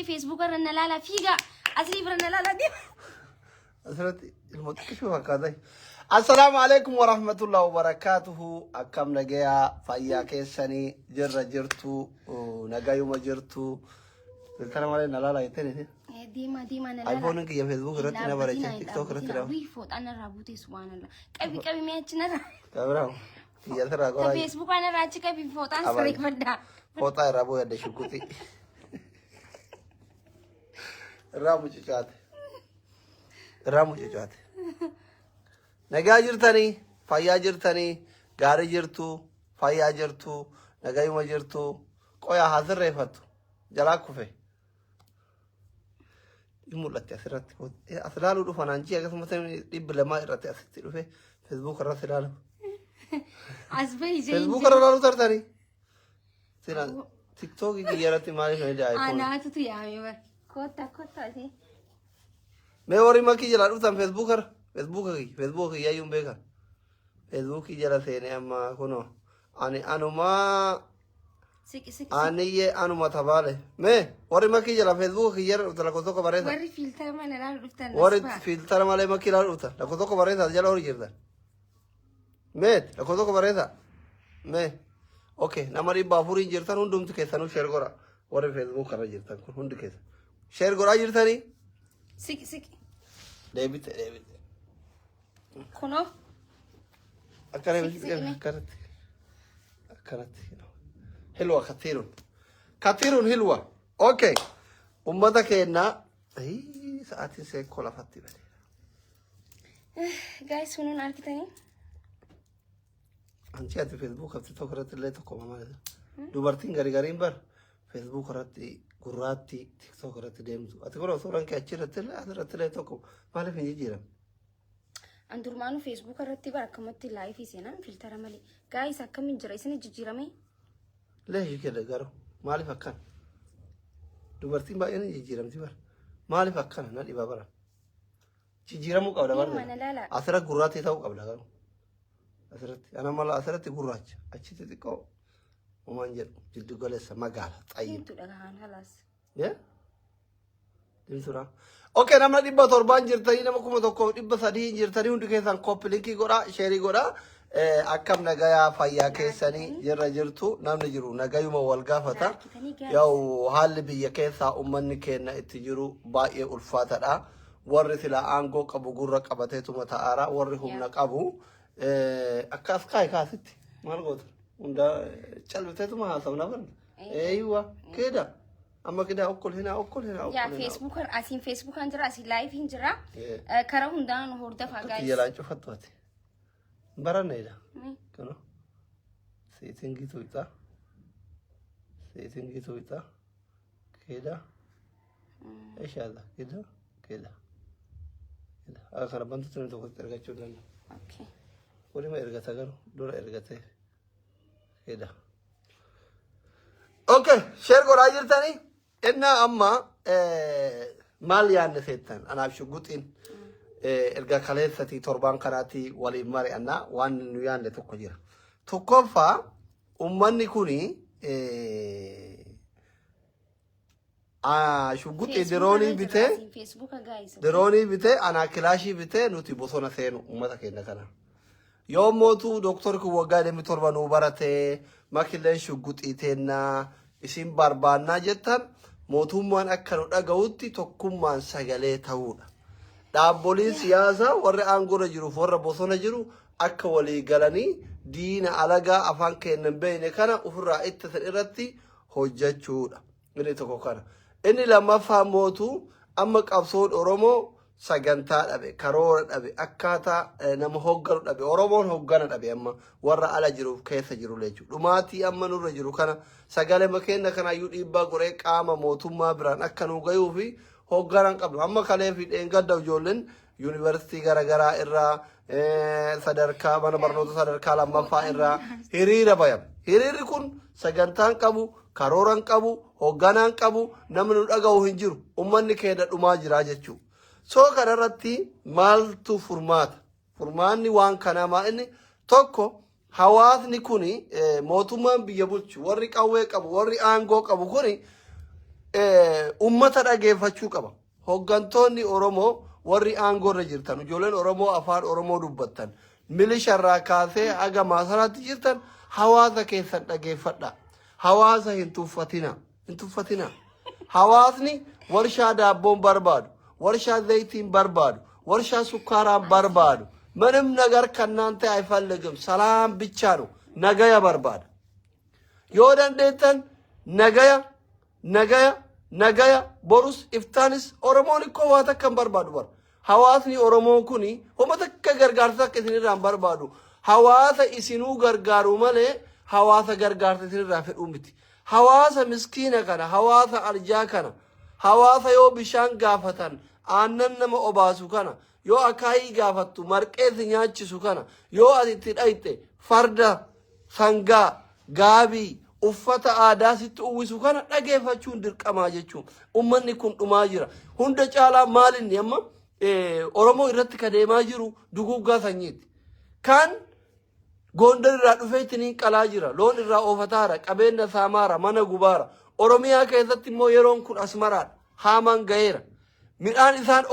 فيسبوك رنا لا لا فيجا أصلي برنا لا لا دي أسرتي المتكشف هكذا. السلام عليكم ورحمة الله وبركاته. أكم نجيا فيا كيسني جر جرتو نجا يوم جرتو. الكلام عليه نلا يتني. ديما نلا. أيفون كي يفيسبوك رتنا بريشة تيك توك رتنا. ويفوت أنا رابوتي سبحان الله. كبي ما يتشنا. تبرأ. يا ترى قرأ. فيسبوك أنا راجع كبي فوت أنا سريك بدا. فوتا رابو يا دشوكتي. رامو جوات. رامو جوات. نجا جرتني فيا جرتني غاري جرتو فيا جرتو نجا يوم جرتو قويا حاضر ريفتو جلاكو في يمولت أسرت أسرالو دو فنانجي أكثر مثلا يبلا ما يرت أسرت في فيسبوك رأس سرالو عزبي جين فيسبوك رأسو ترتاني سرال تيك توك يجيرتي مالي في جاي أنا أتوتي يا ميبر كوتا دي मैं और इमा की जला रूता फेसबुक की या यूं बेका फेसबुक की जला से ने अम्मा कुनो आने अनुमा आने ये अनुमा था बाले मैं और इमा की जला फेसबुक की यार उतना को तो कबारे था और फिल्टर माले इमा की ला रूता लको तो कबारे था जला और गिरता मैं लको तो कबारे था मैं ओके नमरी बाफुरी गिरता हूँ डूम तो कैसा नू शेयर करा और फेसबुक करा गिरता हूँ कैसा शेयर करा गिरता नहीं سكي ديفيد كنو أكرت حلوة كثير حلوة أوكي أمتك هنا هي ساعتين سيكولا فتي بدي guys شنو نعرف تاني أنتي على فيسبوك أبتي تقرأت اللي تقوم ما هذا دوبارتين غارين بر فيسبوك قرأتي قراتي تيك توك قرأتي ديمزو أتقول صورة كأشيرة تلا هذا رتلا تقوم ما له فيني جيران أندور مانو فيسبوك قرأتي بركمتي لايف يسينا فلتر مالي guys أكمل من جريسني جيرامي ليش كده قارو ما له فكان دوبارتين باينه جيرام تبار ما له فكان أنا دي بابرا جيرامو قبل بارد لا أثرت قراتي تاو قبل قارو أثرت أنا مالا أثرت قرات أشي تديكو ومانجر جلدو قلسة ما قال طيب خلاص يا دمسورا اوكي نمنا ديبا توربان جرتاني نما كوما توكو ديبا سادي جرتاني وندو كيسان كوبي لينكي غورا شيري غورا اكام نغايا فايا كيساني جرا جرتو نامنا جرو نغايو ما والغافتا ياو حال بيا كيسا امني كينا اتجرو باي الفاتا دا ورث لا انغو قبو غورا قبتيتو متاارا ورهم نقبو اكاس كاي كاسيتي مالغوت وندا چلبتيتو ما حسبنا بن ايوه كده أما كده أقول هنا يا فيسبوك أسين فيسبوك هنجرا أسين لايف هنجرا كراهم دان هوردا فاجايس يلا نشوف فتواتي برا نيدا كنو سيتنجي تويتا كده إيش هذا كده أنا بنت توني تقول ترجع تقول أوكي ولي ما إرجع تقول دور إرجع تي كده اوكي شير قراجر تاني إن أما ماليان نسيتن أنا بشوقتين إرجع خليفتي تربان قراتي ولي ماري أنا وان نيان لتوكجير توكوفا أمني كوني شوقتي دروني بيته أنا كلاشي بيته نوتي بوسونا سينو أمتك إنك أنا يوم موتو دكتور كو وقال مي تربان وبرته ما كله شوقتي تنا اسم باربانا جتان موتومان أكنو دعوتي تكومان سجله تاودا دابولين سياسة ورا أنغورا جرو ورا بوسونا جرو أكوالي غلاني دين علاقة أفان كأن بينه كنا أفرا إتسريرتي حجة جودا إني تكوكنا إني لما فهموتو أما كابسول أورومو سجنتا أبي كارور أبي أكاتا نمهوجر أبي أورومون هوجنا أبي أما ورا على جرو كيس جرو ليجو لماتي أما نور جرو كنا سجله مكان كنا يود إبا غريك أما موتو ما بران أكنو غيو في هوجنا قبل أما كله في إنجاد داوجولن يونيفرسيتي غرا إرا صدركا من برنوتو صدركا لما فا إرا هيريرا بيام هيرير كون سجنتان كابو كاروران كابو هوجنا كابو نمنو أجاو هنجرو أمني كهذا أماجر أجتشو سو كررتي مالتو فورماني وان كنا ما إني توكو حواثني كوني موتوما بيجبوتشو وري كاوي كابو وري أنغو كابو كوني ummata dhageeffachuu qaba. Hoggantoonni Oromoo warri aangorra jirtan ijoolleen Oromoo afaan Oromoo dubbattan milisharraa kaasee haga maasaraatti jirtan hawaasa keessan dhageeffadha. Hawaasa hin tuffatina. Hawaasni warshaa daabboon barbaadu, warshaa zayitiin barbaadu, warshaa sukkaaraan barbaadu. ምንም ነገር ከናንተ አይፈልግም። ሰላም ብቻ ነው። ነገያ በርባድ ዮዳን ደተን ነገያ ቦሩስ ኢፍታንስ ኦሮሞን እኮ ዋተከን በርባዱ በር ሐዋስኒ ኦሮሞን ኩኒ ወመተከ ገርጋርታ ከትኒራን በርባዱ ሐዋሰ ኢሲኑ ገርጋሩ መለ ሐዋሰ ገርጋርታ ትኒራ ፈዱምቲ ሐዋሰ ምስኪነ ከና ሐዋሰ አርጃ ከና ሐዋሰ ዮ ቢሻን ጋፈተን አነነመ ኦባሱ ከና yoo akaayii gaafattu marqeesi nyaachisu kana yoo ati itti dhayte farda sangaa gaabii uffata aadaa sitti uwwisu kana dhageeffachuun dirqamaa jechuun ummanni kun dhumaa jira hunda caalaa maalinni amma oromoo irratti kadeemaa jiru duguggaa sanyiiti kan gondar irraa dhufeetiniin qalaa jira loon irraa oofataara qabeenya saamaara mana gubaara oromiyaa keessatti immoo yeroon kun asmaraadha haamaan gaheera midhaan isaan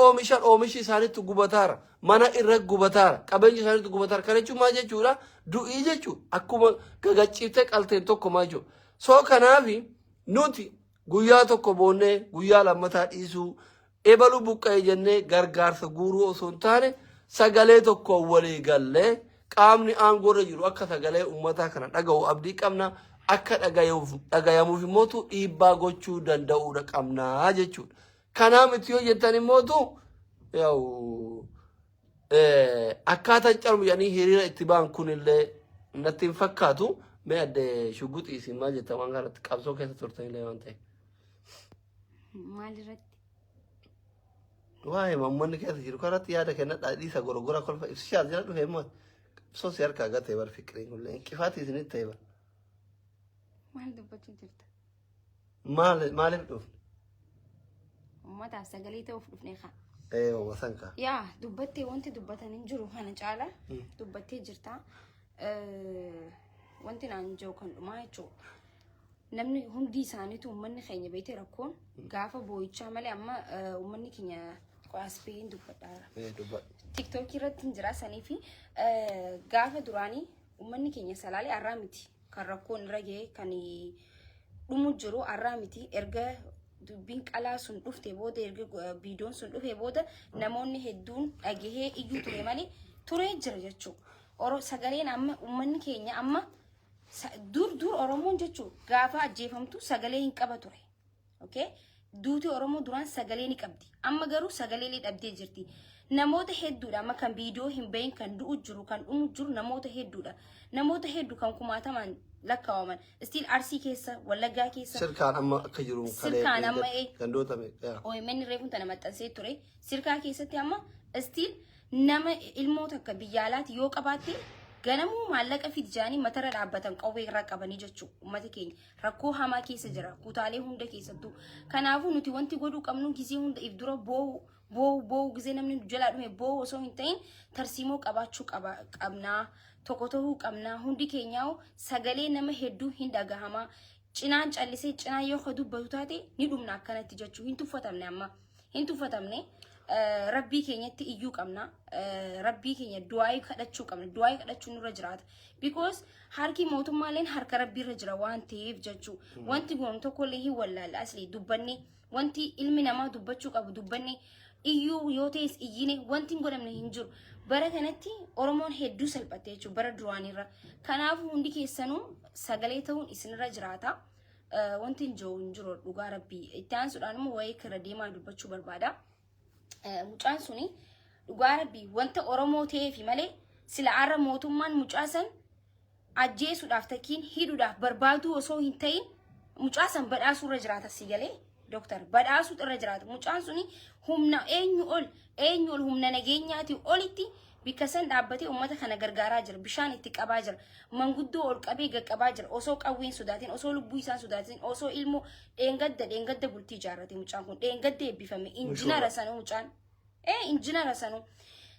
oomishi isaanitti gubataara mana irra gubataara qabeenyi isaanitti gubataara kana jechuun maal jechuudha du'ii jechuudha akkuma gagaccitee qalteen tokko maal jechuudha soo kanaafi nuti guyyaa tokko boonnee guyyaa lammataa dhiisuu ebaluu buqqa'ee jennee gargaarsa guuruu osoo hin taane sagalee tokko walii gallee qaamni aangoorra jiru akka sagalee uummataa kana dhaga'u abdii qabna akka dhagayamuuf immoo dhiibbaa gochuu danda'uudha qabnaa jechuudha. Kanaa miti yoo jettan immoo yaw akkaataan carmu yaanii hiriira itti ba'an kunillee natti hin fakkaatu mee adde shugguxii isin maal jettan waan kanatti qabsoo keessa turtanillee waan ta'e. Maalirratti? Waa'ee mammanni keessa jiru kanatti yaada kennadhaa dhiisa gorogora kolfa ibsishaas jira dhufee immoo ibsoo si harkaa gatee bar fiqiriin kullee inqifaatii isinitti ta'e bar. Maal dubbachuu jirta? Maaliif dhufne? Ummata sagalee ta'uuf dhufnee kaa. Wasanka. Yaa dubbattee wanti dubbatan hin jiru kana caala dubbattee jirta. Wanti naan jiru kan dhumaa jechuudha. Namni hundi isaaniitu uummanni keenya beekte rakkoon gaafa boo'ichaa malee amma uummanni keenya qo'aspeen dubbadhaara. TikTok irratti hin jira sanii fi gaafa duraanii uummanni keenya salaalee arraa miti kan rakkoon irra ga'e kan dhumu jiru arraa miti erga dubbiin qalaa sun dhufte booda erga viidiyoon sun dhufe booda namoonni hedduun dhagahee iyyuu ture malee ture jira jechuudha. Sagaleen amma uummanni keenya amma dur Oromoon jechuudha gaafa ajjeefamtu sagalee hin qaba ture. Okay? Duuti Oromoo duraan sagalee ni qabdi. Amma garuu sagalee dhabdee jirti. Namoota hedduudha amma kan viidiyoo hin bahin kan du'u jiru kan dhumu jiru namoota hedduudha. Namoota hedduu kan kumaataman lakkaa'aman still arsii keessa wallaggaa keessa sirkaan amma akka jiru sirkaan amma gandoota OMN reefuun tana maxxansee ture sirkaa keessatti amma still nama ilmoota akka biyyaalaati yoo qabaatte ganamuu maallaqa fidjaanii matarra dhaabbatan qawwee irraa qabanii jechuudha uummata keenya rakkoo hamaa keessa jira kutaalee hunda keessattuu kanaafuu nuti wanti godhuu qabnu gisee hunda if dura boo'u gisee namni jalaa dhume boo'u osoo hin ta'in tarsiimoo qabaachuu qabnaa tokko ta'uu qabnaa hundi keenyaa sagalee nama hedduu hin dhagahama cinaan callisee cinaan yoo dubbatu taate ni dhumna akkanatti jechuu hin tuffatamne amma hin tuffatamne rabbii keenyatti iyyuu qabna rabbii keenya du'aa kadhachuu qabna du'aa kadhachuu nurra jiraata because harki mootummaaleen harka rabbii irra jira waan ta'eef jechuu wanti goon tokkollee hin wallaala asli dubbanne wanti ilmi namaa dubbachuu qabu dubbanne iyyuu yoo ta'es iyyine wanti hin godhamne hin jiru bara kanatti Oromoon hedduu salphatte jechuudha bara duraanirra kanaafuu hundi keessanuu sagalee ta'uun isinirra jiraata wanti hin jiru dhugaa rabbii itti aansuudhaan immoo waa'ee kara deemaa dubbachuu barbaada mucaan suni dhugaa rabbii wanta Oromoo ta'eefi malee sila arra mootummaan mucaasan ajjeesuudhaaf takkiin hidhuudhaaf barbaaduu osoo hin ta'in mucaasan badhaasuurra jiraata si galee Doktor badhaasuutu irra jiraata mucaan suni humna eenyu ol humna nageenyaati olitti bikka san dhaabbatee uummata kana gargaaraa jira bishaan itti qabaa jira manguddoo ol qabee gaqqabaa jira osoo qawween sodaatiin osoo lubbuu isaan sodaatiin osoo ilmoo dheengadda bultii ijaarrate mucaan kun dheengadda eebbifame injinara sanuu mucaan injinara sanuu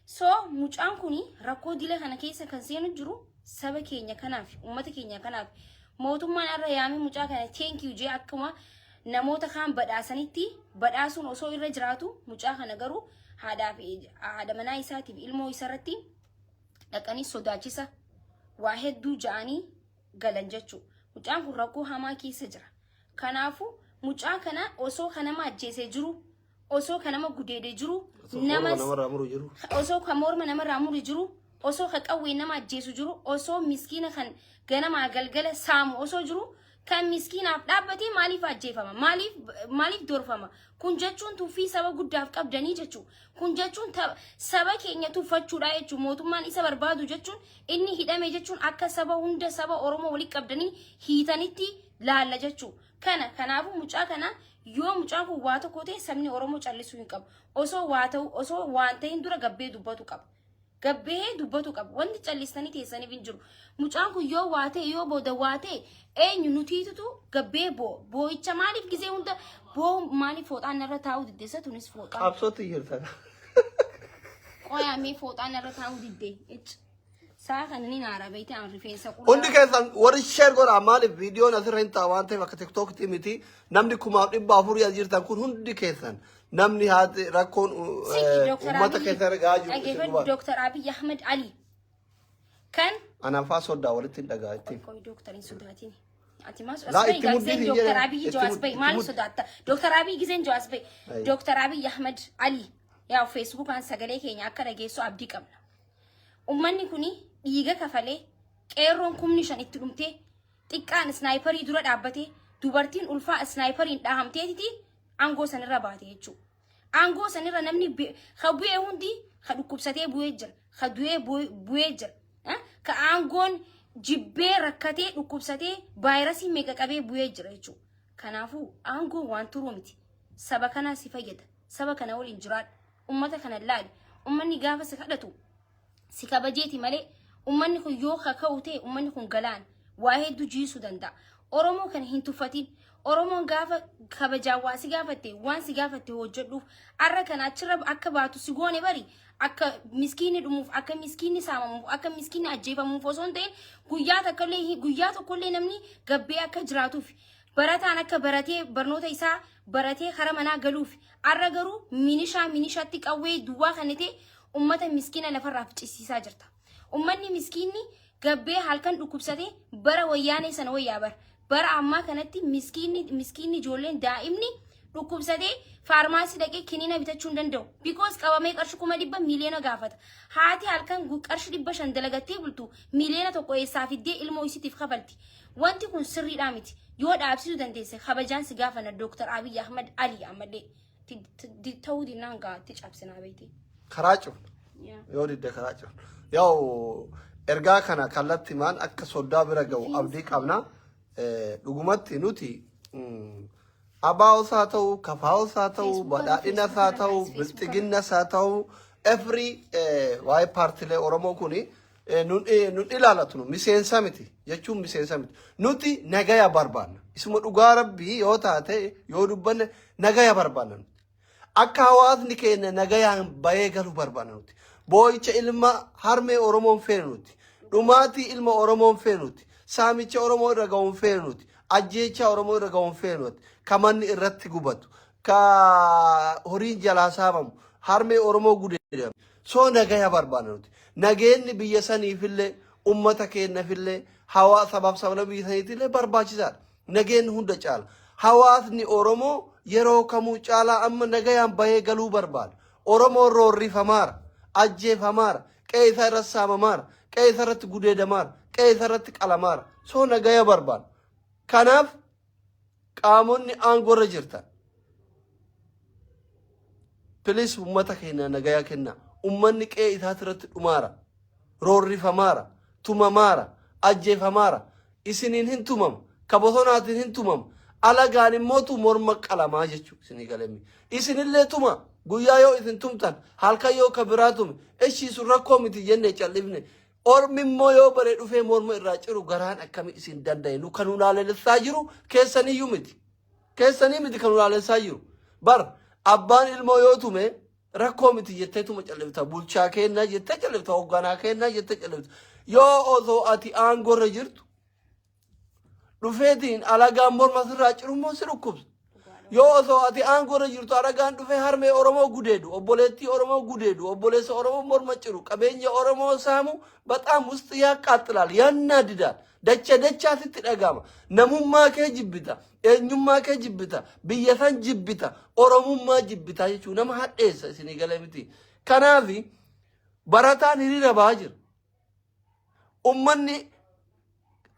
so mucaan kuni rakkoo dila kana keessa kan seenu jiru saba keenya kanaaf uummata keenya kanaaf mootummaan irra yaamee mucaa kana thank you jee akkuma namoota kaan badhaasanitti badhaasuun osoo irra jiraatu mucaa kana garuu haadha manaa isaatiif ilmoo isarratti dhaqanii sodaachisa waa hedduu ja'anii galan jechuu. Mucaan kun rakkoo hamaa keessa jira. Kanaafuu mucaa kana osoo kanama ajjeesee jiru osoo kanama gudeedee jiru osoo kamorma nama raamuru jiru osoo qawwee nama ajjeesu jiru osoo miskiina kan ganama galgala saamu osoo jiru kan miskiinaaf dhaabbatee maaliif ajjeefama maaliif dorfama kun jechuun tuffii saba guddaaf qabdanii jechuu kun jechuun saba keenya tuffachuudha jechuu mootummaan isa barbaadu jechuun inni hidhame jechuun akka saba hunda saba Oromoo walitti qabdanii hiitanitti laalla jechuu kanaafuu mucaa kana yoo mucaa kun waa tokko ta'e sabni Oromoo callisuu hin qabu osoo waan ta'in dura gabbee dubbatu qaba. Gabbee dubbatu qabu wanti callistanii teessaniif hin jiru. Mucaan kun yoo waa ta'e yoo booda waa ta'e eenyu nutiitutu gabbee boo'icha maaliif gisee hunda maaliif fooxaan irra taa'uu diddeessa tunis fooxaan. Qabsootti jirta. Qoyaamee fooxaan irra taa'uu diddee. Saa kana ni naara beekte aan rifeensa qulqulluu. Hundi keessan warri share godha maaliif viidiyoon asirra hin ta'a waan ta'eef akka tiktookiti miti namni 1400 jirtan kun hundi keessan. namni haati rakkoon ummata keessa argaa jiru. Dr. Abiy Ahmed Ali kan anafaa sodaa walitti dhagaa itti. Doktorin sodaatiin. Ati maas asbay gaazeen Dr. Abiy Joasbay maal sodaata? Dr. Abiy gizeen Joasbay. Dr. Abiy Ahmed Ali yaa Facebook an sagalee keenya akka dhageessu abdii qabna. Ummanni kuni dhiiga kafalee qeerroon kumni shan itti dhumtee xiqqaan snaayiparii dura dhaabbatee dubartiin ulfaa snaayipariin dhahamteetiti aangoo sanirra baate jechuudha. Aangoo sanirra namni bu'ee hundi dhukkubsatee bu'ee jira. Du'ee bu'ee jira. Ka aangoon jibbee rakkatee dhukkubsatee vaayirasii meeqa qabee bu'ee jira jechuudha. Kanaafuu aangoon waan turuu miti. Saba kana si fayyada. Saba kana waliin jiraadha. Ummata kana laali. Ummanni gaafa si kadhatu si kabajeeti malee ummanni kun yoo kaka'u ta'e ummanni kun galaan waa hedduu jiisuu danda'a. Oromoo kana hin tuffatin. Oromoon gaafa kabajaa waa si gaafatte waan si gaafatte hojjedhuuf arra kana achirra akka baatu si goone bari akka miskiinni dhumuuf akka miskiinni saamamuuf akka miskiinni ajjeefamuuf osoo hin ta'in guyyaa tokkollee namni gabbee akka jiraatuuf barataan akka baratee barnoota isaa baratee hara manaa galuuf arra garuu minishaatti qawwee duwwaa kanate ummata miskiina lafarraa ficcisiisaa jirta. Ummanni miskiinni gabbee halkan dhukkubsatee bara wayyaanee sana wayyaa bara amma kanatti miskiinni ijoolleen daa'imni dhukkubsatee faarmaasii dhaqee kiniina bitachuu hin danda'u. Because qabamee qarshii 100 miliyoona gaafata. Haati halkan qarshii 500 dalagattee bultu miliyoona tokko eessaa fiddee ilmoo isiitiif kafalti. Wanti kun sirriidhaa miti. Yoo dhaabsisuu dandeesse kabajaan si gaafana Dr. Abiy Ahmed Ali ammallee ta'uu dinnaan gaatti cabsinaa beekte. Karaa cufa. Yoo didde karaa cufa. Yoo ergaa kana kallatti maan akka sodaa bira ga'u abdii qabna. Dhugumatti nuti abaa'os haa ta'u kafaa'os haa ta'u badhaadhinas haa ta'u bilxiginnas haa ta'u every waa'ee paartilee Oromoo kuni nun ilaalatu miseensa miti jechuun miseensa miti nuti nagaya barbaanna isuma dhugaa rabbii yoo taate yoo dubbanne nagaya barbaanna akka hawaasni keenya nagayaan bahee galu barbaanna nuti boo'icha ilma harmee Oromoon feenu nuti dhumaatii ilma Oromoon feenu nuti saamicha Oromoo irra ga'uun feenuti ajjeecha Oromoo irra ga'uun feenuti kamanni irratti gubatu ka horiin jalaa saamamu harmee Oromoo gudeedamu soo nagaya barbaanna nuti nageenni biyya saniifillee ummata keenyaafillee hawaasaaf sablamii saniitillee barbaachisaadha nageenni hunda caala hawaasni Oromoo yeroo kamuu caalaa amma nagayaan bahee galuu barbaada Oromoo roorrifamaara ajjeefamaara qe'ee irratti saamamaara qe'ee irratti gudeedamaara qe'ee irratti qalamaara soo nagaya barbaada kanaaf qaamonni aangorra jirtan pilis ummata keenya nagaya kenna ummanni qe'ee irratti dhumaara roorrifamaara tumamaara ajjeefamaara isiniin hin tumama kabosonaatiin hin tumama alagaan immoo morma qalamaa jechuudha isinii galemi isinillee tuma guyyaa yoo isin tumtan halkan yoo kabiraa tume eshiisu rakkoo miti jennee callifne ormi immoo yoo bare dhufee morma irraa ciru garaan akkami isin danda'e nu kan ulaalessaa jiru keessaniyyuu miti kan ulaalessaa jiru bar abbaan ilmoo yoo tume rakkoo miti jettee tuma callifta bulchaa kennaa jettee callifta hoogganaa kennaa jettee callifta yoo osoo ati aangorra jirtu dhufeetiin alagaan morma sirraa ciru immoo si dhukkubsa yoo osoo ati aangoo jirtu aragaan dhufee harmee Oromoo gudeedu obboleettii Oromoo gudeedu obboleessa Oromoo morma ciru qabeenya Oromoo saamu በጣም ውስጥ ያቃጥላል ያናድዳል dachaasitti dhagama namummaa kee jibbita eenyummaa kee jibbita biyya san jibbita oromummaa jibbita jechuun nama hadheessa isinii galee miti kanaafi barataan hiriira ba'aa jira ummanni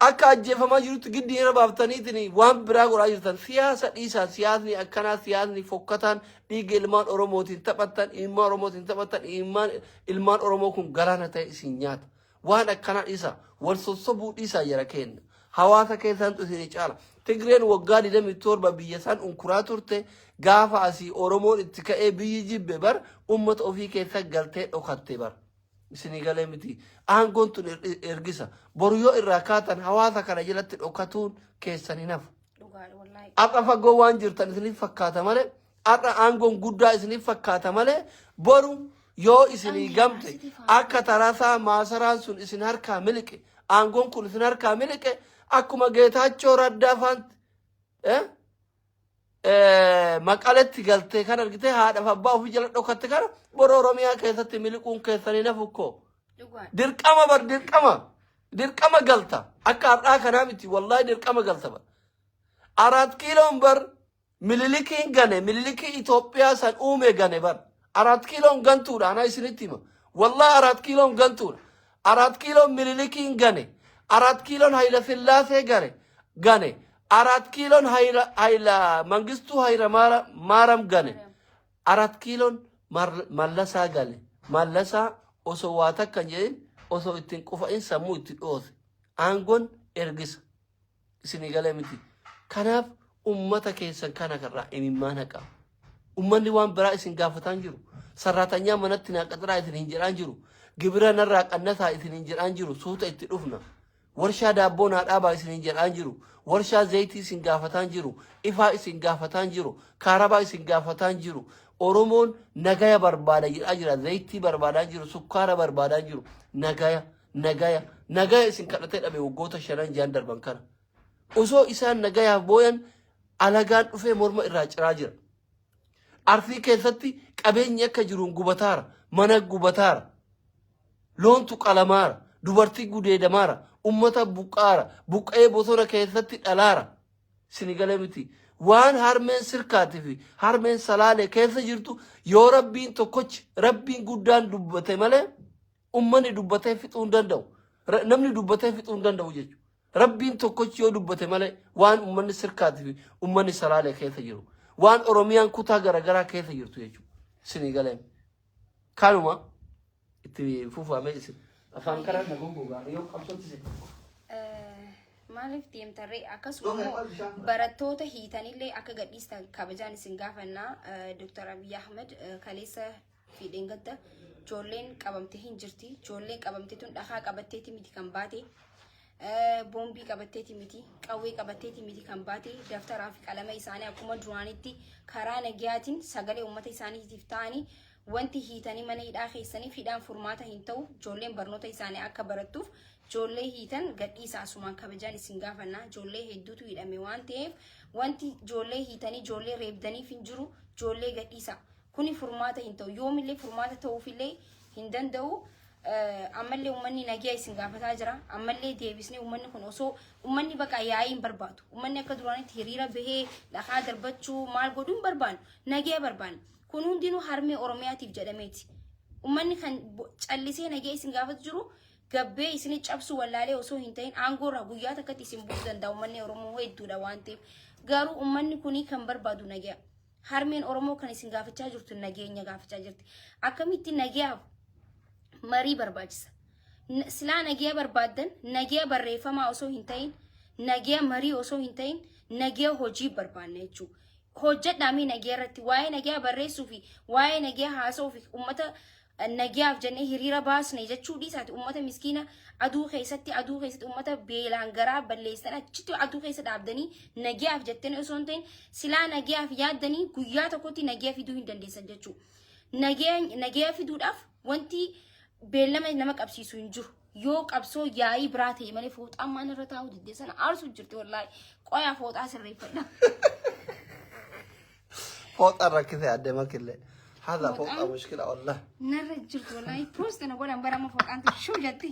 akka ajjeefamaa jirutti giddi hiriira baaftaniitiin waan biraa godhaa jirtan siyaasa dhiisaa siyaasni akkanaa siyaasni fokkataan dhiiga ilmaan oromootiin taphattan ilmaan oromootiin taphattan ilmaan oromoo kun galaana ta'e isin nyaata waan akkanaa dhiisaa wal sossobuu dhiisaa jara kenna hawaasa keessantu isin caala tigreen waggaa 27 biyya san unkuraa turte gaafa asii oromoon itti ka'ee biyyi jibbe bar ummata ofii keessa galtee dhokatte bar isinii galee miti aangoon tun ergisa boru yoo irraa kaatan hawaasa kana jalatti dhokatuun keessan hin hafu akka fagoo waan jirtan isiniif fakkaata malee akka aangoon guddaa isiniif fakkaata malee boru yoo isinii gamte akka tarasaa maasaraan sun isin harkaa miliqe aangoon kun isin harkaa miliqe akkuma geetaachoo raddaa faanti maqaletti galtee kan argite haadhaaf abbaa ofii jala dhokatte kana bor oromiyaa keessatti miliquun keessanii nafukkoo dirqama bar dirqama galta akka har'aa kanaa miti wallahi dirqama galta bar 4 kiiloon bar mililikiin gane mililikii Itoophiyaa san uume gane bar 4 kiiloon gantuudha ana isinitti hima wallahi 4 kiiloon gantuudha 4 kiiloon mililikiin gane 4 kiiloon Hayila Sillaasee gane 4 kiiloon Hayila Mangistuu Hayila Maaram gane 4 kiiloon mallasaa gale mallasaa osoo waa takka jedhin osoo ittiin qufa'in sammuu itti dhoose aangoon ergisa isinii galee miti kanaaf ummata keessan kana karraa imimmaan haqa ummanni waan biraa isin gaafataan jiru sarraatanyaa manatti naaqaxiraa isin hin jedhaan jiru gibira narraa qannasaa isin hin jedhaan jiru suuta itti dhufna warshaa daabboo naa dhaabaa isin hin jedhaan jiru warshaa zayitii isin gaafataan jiru ifaa isin gaafataan jiru kaarabaa isin gaafataan jiru oromoon nagaya barbaada jedhaa jira zayitii barbaadaa jiru sukkaara barbaadaa jiru nagaya isin kadhatee dhabe waggoota 5 jaan darban kana osoo isaan nagayaaf booyan alagaan dhufee morma irraa ciraa jira arsii keessatti qabeenyi akka jiruun gubataara mana gubataara loontu qalamaara dubartii gudeedamaara ummata buqqee bosona keessatti dhalaara sinigalee miti waan harmeen sirkaatii fi harmeen salaalee keessa jirtu yoo rabbiin tokkochi rabbiin guddaan dubbate malee ummanni dubbatee fixuu hin danda'u namni dubbatee fixuu hin danda'u jechuudha rabbiin tokkochi yoo dubbate malee waan ummanni sirkaatii fi ummanni salaalee keessa jiru waan oromiyaan kutaa garagaraa keessa jirtu jechuudha sinigalee kanuma itti fuufamee isin afaan karaa naguugaa yoo qabsooti maaliif deemtarree akkasuma barattoota hiitanillee akka gadhiistan kabajaan isin gaafannaa Dr. Abiy Ahmed kaleessa fiideen gadda ijoolleen qabamtee hin jirti ijoolleen qabamtee tun dhahaa qabatteeti miti kan baate boombii qabatteeti miti qawwee qabatteeti miti kan baate daftaraa fi qalama isaanii akkuma duraanitti karaa nagayaatiin sagalee uummata isaaniitiif ta'anii wanti hiitanii mana hidhaa keessanii hidhaan furmaata hin ta'u ijoolleen barnoota isaanii akka barattuuf ijoollee hiitan gadhiisaa asumaan kabajaan isin gaafannaa ijoollee hedduutu hidhame waan ta'eef wanti ijoollee hiitanii ijoollee reebdaniif hin jiru ijoollee gadhiisaa kuni furmaata hin ta'u yoomillee furmaata ta'uufillee hin danda'u ammallee ummanni nagaa isin gaafataa jira ammallee deebisnee ummanni kun osoo ummanni baqa yaa'ii hin barbaadu ummanni akka duraanitti hiriira bahee dhahaa darbachuu maal godhuu hin barbaadu nagaa barbaadu kun hundinuu harmee oromiyaatiif jedhameeti ummanni kan callisee nagaa isin gaafatu jiru gabbee isin cabsu wallaalee osoo hin ta'in aangoorraa guyyaa takkatti isin buusuu danda'a ummanni oromoo hedduudha waan ta'eef garuu ummanni kunii kan barbaadu nagaa harmeen oromoo kan isin gaafachaa jirtu nageenya gaafachaa jirti akkamitti nagaaf marii barbaachisa silaa nagaa barbaadan nagaa barreeffamaa osoo hin ta'in nagaa marii osoo hin ta'in nagaa hojii barbaanna jechuudha hojjedhaamii nagaa irratti waa'ee nagaa barreessuu fi waa'ee nagaa haasa'uu fi ummata nagaaf jennee hiriira baasne jechuu dhiisaati ummata miskiina aduu keessatti ummata beelaan garaa balleessan achitti aduu keessa dhaabdanii nagaaf jettanii osoo hin ta'in silaa nagaaf yaaddanii guyyaa tokkotti nagaa fiduu hin dandeessan jechuudha nagaa fiduudhaaf wanti beellama nama qabsiisu hin jiru yoo qabsoo yaa'ii biraa ta'e malee fooxaan maan irra taa'u diddee sana aarsu jirti wallaahi qoyaa fooxaa sirreeffadha فوت الركزة قدامك اللي هذا فوق مشكلة والله نرجع والله بروست أنا أقول أمبارح ما فوق أنت شو جدي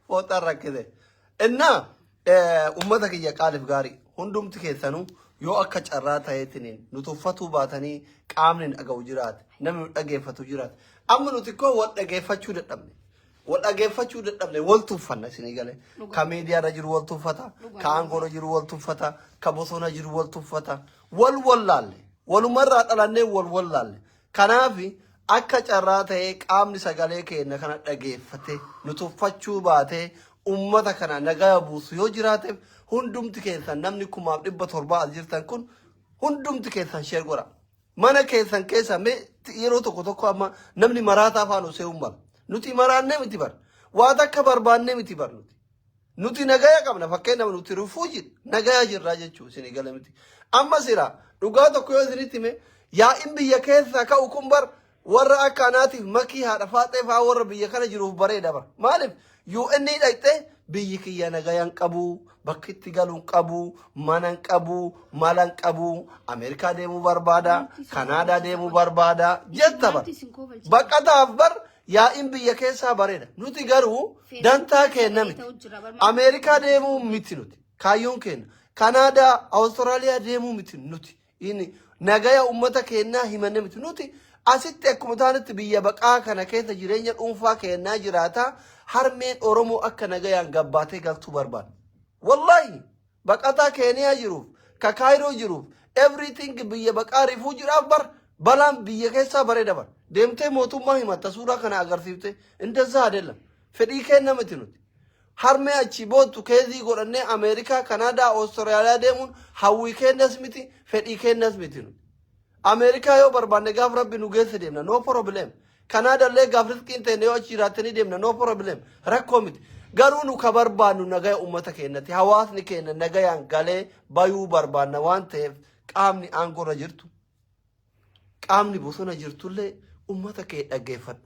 فوت الركزة إننا أمتك يا قالب غاري هندوم تكيسانو يو أكش أرات هايتنين نتوفتو باتني كاملين أجوجرات نم أجيفتو جرات أما نتكو وات أجيفتشو دتامني وات أجيفتشو دتامني والتوفنا سنيجالي كميديا رجل والتوفتا كانغو رجل والتوفتا كبوسونا رجل والتوفتا واللالي والمرة أتلاني واللالي كنافي أكش أرات هاي كامل سجالي كي نكنا أجيفته نتوفتشو باتة أمتك أنا نجايا بوسيو جراتهم هندوم تكيسان نمني كمام إبى تربا الجرتان كون هندوم تكيسان شيرغورا مانا كيسان كيسان مي يرو تكو أما نمني مراتا فانو سيومبال نوتي مران نمي تبر وادا كبربان نمي تبر نوتي نجايا كمنا فكينا نوتي رفوجي نجايا جراجة شو سنغالي متي أما سيرا رغاتا كيو زنيتي مي يا إمبي يكيسا كاو كمبر ورا كاناتي مكي هذا فاتي فاور بيجكنا جروف بري دبر مالف يو إني دايته بيجي يا نجايا كابو bakkitti galuun qabu manan qabu malan qabu Amerikaa deemuu barbaada Kanaadaa deemuu barbaada jetta bar baqataaf bar yaa'in biyya keessaa bareeda nuti garuu dantaa kenna miti Amerikaa deemuu miti nuti kaayyoon kenna Kanaadaa Awustiraaliyaa deemuu miti nuti inni nagaya ummata kennaa himanne miti nuti asitti akkuma taanatti biyya baqaa kana keessa jireenya dhuunfaa kennaa jiraata harmeen Oromoo akka nagayaan gabbaatee galtuu barbaada والله بقطع كينيا جروف كايرو جروف everything بيا بقى ريفوج رافبر بلام بيا كيسا بري دبر ديمته موتو ما هي مت سورا كنا اگر سيفته انت زادلم فدي كينا متنوت harme achi bootu keezii godhanne Ameerikaa Kanaadaa Awustiraaliyaa deemuun hawwii kennas miti fedhii kennas miti nuti Ameerikaa yoo barbaanne gaaf rabbi nu geesse deemna no problem Kanaadaa illee gaaf riskiin ta'e yoo achi jiraatanii deemna no problem rakkoo miti garuu nu ka barbaannu nagaya ummata keenyatti hawaasni keenya nagayaan galee bayuu barbaanna waan ta'eef qaamni aangorra jirtu qaamni bosona jirtullee ummata kee dhaggeeffadha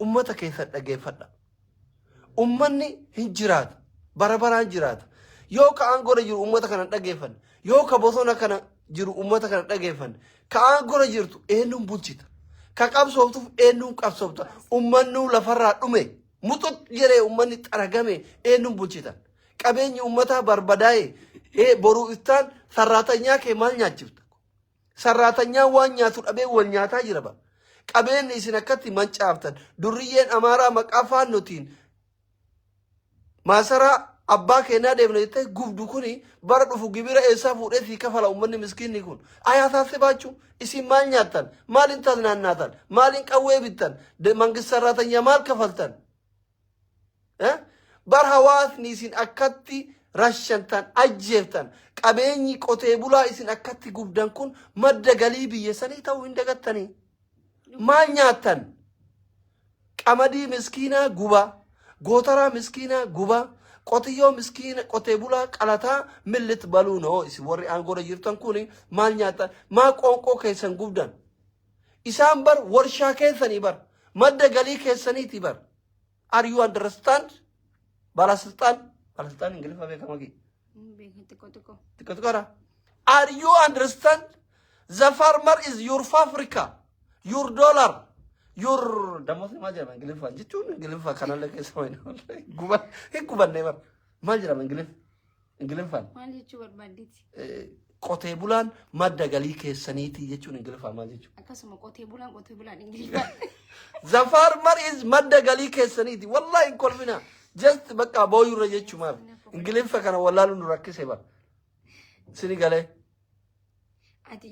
ummata keessa dhaggeeffadha ummanni hin jiraata barabaraan jiraata yoo ka aangorra jiru ummata kana dhaggeeffanne yoo ka bosona kana jiru ummata kana dhaggeeffanne ka aangorra jirtu eenyuun bulchita ka qabsooftuuf eenyuun qabsoofta ummannuu lafarraa dhume mutut jere ummanni xaragame eenyuun bulchita qabeenyi ummataa barbadaa'e boruu istaan sarraatanyaa kee maal nyaachifta sarraatanyaa waan nyaatu dhabee wal nyaataa jira ba qabeenyi isin akkatti mancaaftan durriyyeen amaaraa maqaa faannotiin masara abbaa keenyaa deemne jettee gubdu kuni bara dhufu gibira eessaa fuudhee fi kafala ummanni miskiinni kun ayaasaasi baachuu isin maal nyaattan maalin tasnaannaatan maalin qawwee bittan mangis sarraatanyaa maal kafaltan bar hawaasni isin akkatti rashantan ajjeeftan qabeenyi qotee bulaa isin akkatti gubdan kun madda galii biyya sanii ta'uu hin dagattanii maal nyaattan qamadii miskiinaa guba gootara miskiina guba qotiyyoo miskiina qotee bulaa qalataa millit baluunoo isin warri aangora jirtan kuni maal nyaatan maa qoonqoo keessan gubdan isaan bar warshaa keessanii bar madda galii keessaniiti bar are you understand balasistaan ingilifa beekama gi tikko are you understand the farmer is your fabrica your dollar your damos ma jira ingilifa jichuun ingilifa kanalla keessa wayna guban guban never ma jira ingilifa maal jechuu barbaaddeeti qotee bulaan madda galii keessaniiti jechuun ingilifa maal jechuu akkasuma qotee bulaan ingilifa the farmer is madda galii keessaniiti wallahi kolmina just bakka booyurra jechuu maaf ingilifa kana wallaalu nu rakkise bar sini galee ati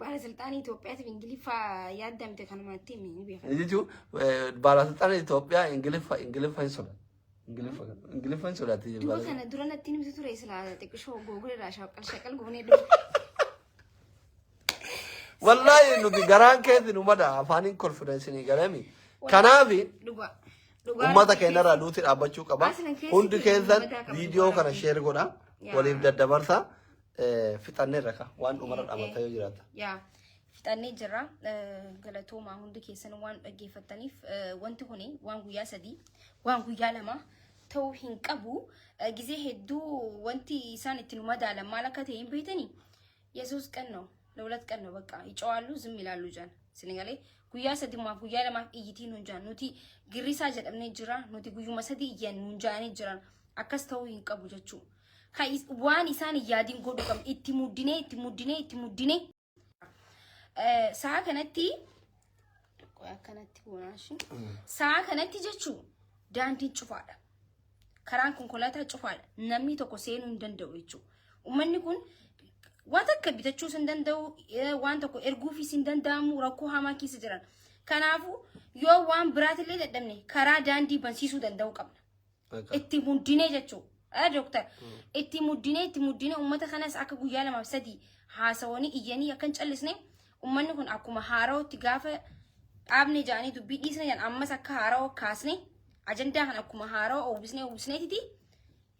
baalasiltaan Itoophiyaatiif ingilifa yaaddamte kanumatti himi beekan jechuun baalasiltaan Itoophiyaa ingilifa hin soda ingilifa hin sodaati duba kana dura natti nimsi ture isla xiqqishoo googreerraa shaqal goonee wallahi nuti garaan keessa nu mada afaanin confidence ni galami kanaafi ummata keenyarraa nuti dhaabbachuu qaba hundi keessan viidiyoo kana share godha waliif daddabarsa fixannee raka waan umara dhaamata yoo jiraata yaa fixannee jirra galatooma hundi keessan waan dhaggeeffataniif wanti kuni waan guyyaa sadii waan guyyaa lama ta'uu hin qabu gizee hedduu wanti isaan itti nu madaalan maal akka ta'e hin beekani የሶስት ቀን ነው ለሁለት ቀን ነው በቃ ይጨዋሉ ዝም ይላሉ ጃን ስለኛለ ጉያ ሰዲማ ጉያ ለማ እይቲ ነው ጃን ኑቲ ግሪሳ ጀደምኔ ጅራ ኑቲ ጉዩ መሰዲ እየን ሙንጃኔ ጅራን አከስተው ይንቀቡ ጀቹ ካይስ ዋን ኢሳን ያዲን ጎዱ ከም ኢቲሙዲኔ ሳ ከነቲ ቆያ ከነቲ ወናሽ ሳ ከነቲ ጀቹ ዳንዲን ጩፋዳ karaan konkolaataa cufaadha namni tokko seenuu hin danda'u jechuudha. Uummanni kun waan takka bitachuus hin danda'u waan tokko erguufis hin danda'amu rakkoo hamaa keessa jiran. Kanaafuu yoo waan biraatillee dadhabne karaa daandii bansiisuu danda'u qabna. Itti muddinee jechuudha. Dooktar itti muddinee uummata kanas akka guyyaa lamaaf sadii haasawanii iyyanii akka hin callisne uummanni kun akkuma haaraa'utti gaafa dhaabne jaanii dubbii dhiisne yan ammas akka haaraa'u kaasne ajenda kan akkuma haaraa'u oobisnee titi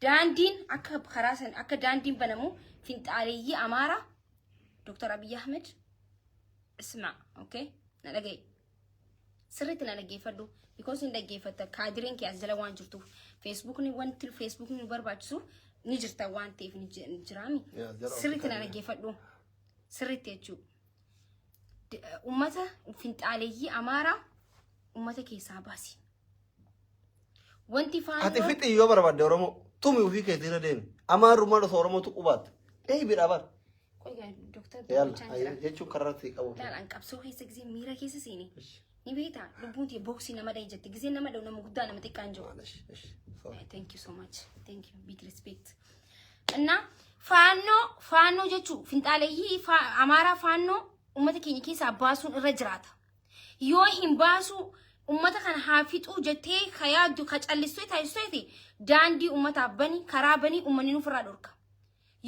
daandiin akka karaasan akka daandiin banamu finxaaleeyyii amaaraa Dr. Abiy Ahmed isma okay na dhagay sirriitti na dhaggeeffadhu because in dhaggeeffatta kaadireen kee as jala waan jirtuuf Facebook ni wanti Facebook ni barbaachisu ni jirta waan ta'eef ni jiraami sirriitti na dhaggeeffadhu sirriitti jechuudha ummata finxaaleeyyii amaaraa ummata keessaa baasi wanti faan ati fixi yoo barbaadde Oromoo tumi ufii keetiira deemi amaarummaa dhos Oromoo tu qubaatti bidha bar qoyga Dr. yalla jechuun karratti qabu laal an qabsoo keessa gisee miira keessa seeni ni beeta lubbuun tee boksii nama dha jetti gisee nama dha nama guddaa nama xiqqaan jiru thank you so much thank you big respect እና ፋኖ jechu finxaaleeyyii amaaraa faannoo ummata keenya keessa baasuun irra jiraata yoo hin baasu ummata kana haafixuu jettee kayaaddu ka callisoo taayisoote daandii ummata bani karaa bani ummanni nu firraa dhorka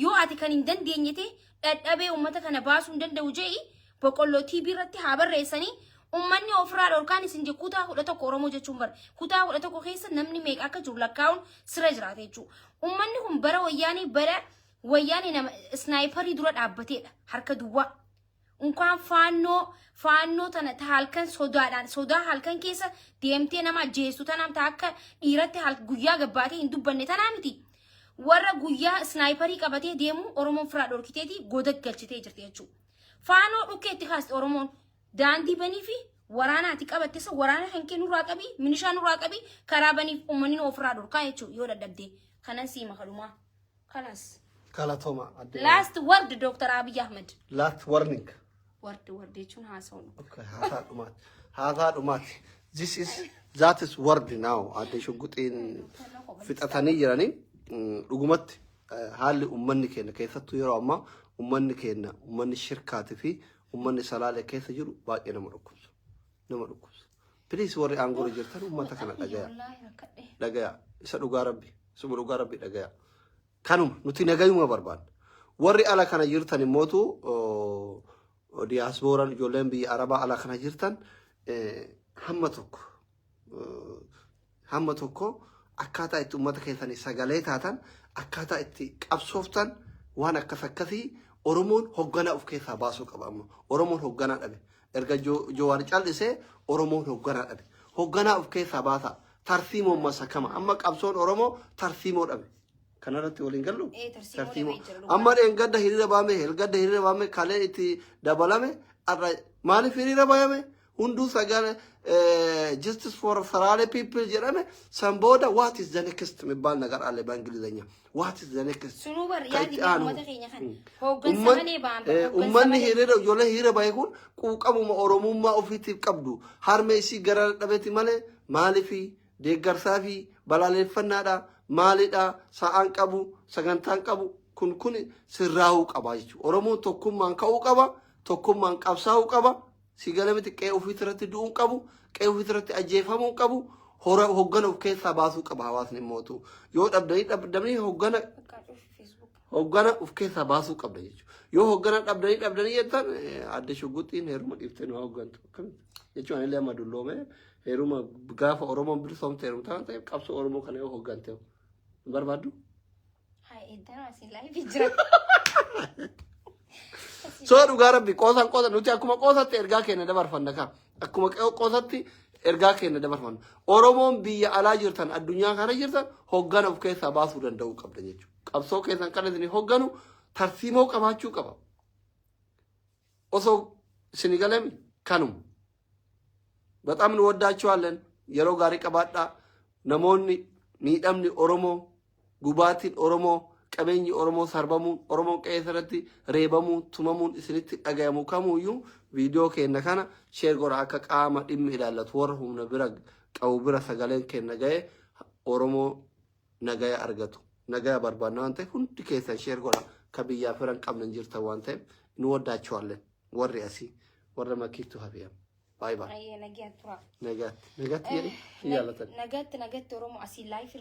yoo ati kan hin dandeenyete dadhabee ummata kana baasuu hin danda'u je'i boqqolloo TV irratti haa barreessanii ummanni ofirraa dhorkaan isin je kutaa 11 Oromoo jechuun bar kutaa 11 keessa namni meeqa akka jiru lakkaa'uun sira jiraate jechuudha ummanni kun bara wayyaanii nama snaayiparii dura dhaabbateedha harka duwwaa unkaan faannoo tana halkan sodaa halkan keessa deemtee nama jeesu tanam ta akka dhiiratti guyyaa gabbaatee hin dubbanne tanaa miti warra guyyaa snaayiparii qabatee deemu Oromoon firaa dhorkiteeti godaggalchitee jirti jechuudha faannoo dhukkeetti kaasti Oromoon daandii banii fi waraanaati qabatte sa waraana kan kennu nurraa qabi minishaa nurraa qabi karaa banii ummanni ofirraa dhorkaa jechuudha yoo dadhabdee kanan siima kalumaa kanas kalatoma last word Dr. Abiy Ahmed last warning word jechuun haasawun okay haasa dhumaat that is word now adde shuguxiin fixatanii jiranii dhugumatti haalli ummanni keenya keessattuu yeroo ammaa ummanni shirkaati fi ummanni salaalee keessa jiru baay'ee nama dhukkubsa please warri aangoo jirtan ummata kana dhagaya isa dhugaa rabbi dhagaya kanuma nuti nagayuma barbaanna warri ala kana jirtan immootu diasporaan ijoolleen biyya arabaa ala kana jirtan hamma tokko akkaataa itti ummata keessanii sagalee taatan akkaataa itti qabsooftan waan akkasii Oromoon hoggana of keessaa baasuu qaba amma Oromoon hoggana dhabe erga Jowaar callisee Oromoon hoggana dhabe hoggana of keessaa baasa tarsiimoo masakama amma qabsoon Oromoo tarsiimoo dhabe kanarratti waliin gallu tarsiimoo amma dheengadda hiriira baame kalee itti dabalame arra maaliif hiriira baame hunduu sagale justice for Sarale people jedhame samboda what is the next mibal nagar alle bangilizanya what is the next sunu bar yaadi ummata keenya kan hoggan samane baambe ummanni hiriira bahe kun quuqamuma Oromummaa ofiitiif qabdu harme isii gara dhabeti male maalifi deeggarsaa fi balaaleffannaadha maalidha sa'aan qabu sagantaan qabu kun sirraa'uu qaba jechuudha Oromoon tokkummaan ka'uu qaba tokkummaan qabsaa'uu qaba sigalamiti qe'ee ofiitirratti du'uun qabu qe'ee ofiitirratti ajjeefamuu qabu hoggana of keessaa baasuu qaba hawaasni mootu yoo dhabdanii hoggana of keessaa baasuu qabda jechuudha yoo hoggana dhabdanii jettan adde shuguxiin heeruma dhiiftee nu hoggantu jechuudha illee amma dulloome heeruma gaafa Oromoon bilisoomte heeruma ta'an ta'eef qabsoo Oromoo kana yoo hoggante barbaaddu hai iddana asin live jira so dhugaa rabbi qoosan nuti akkuma qoosatti ergaa keenya dabarfanna ka akkuma qoosatti ergaa keenya dabarfanna Oromoon biyya alaa jirtan addunyaa kana jirtan hoggana of keessaa baasuu danda'uu qabda jechuudha qabsoo keessan kan isin hogganu tarsiimoo qabaachuu qaba ኦሶ ስኒገለም ካኑም በጣም እንወዳችኋለን። የሮ ጋሪ ቀባዳ ነሞኒ ሚደምኒ ኦሮሞ ጉባቲን ኦሮሞ ቀበኝ ኦሮሞ ሰርበሙን ኦሮሞ ቀየሰረቲ ሬበሙን ቱመሙን እስኒት አጋያሙ ከሙዩ ቪዲዮ ከነካና ሼር ጎራ ከቃማ ዲም ይላለት ወርሁም ነብረ ቀው ብረ ሰጋለን ከነጋይ ኦሮሞ ነጋይ አርገቱ ነጋይ በርባና አንተ ሁንዲ ከሰ ሼር ጎራ ከብያ ፍረን ቀምን ጅርተ ዋንተ እንወዳችኋለን። ወሪያሲ ወረ መኪቱ ሀቢያ ባይ ባይ አይ ነጋት ቱራ ነጋት ነጋት ይያለተ ነጋት ኦሮሞ አሲ ላይፍ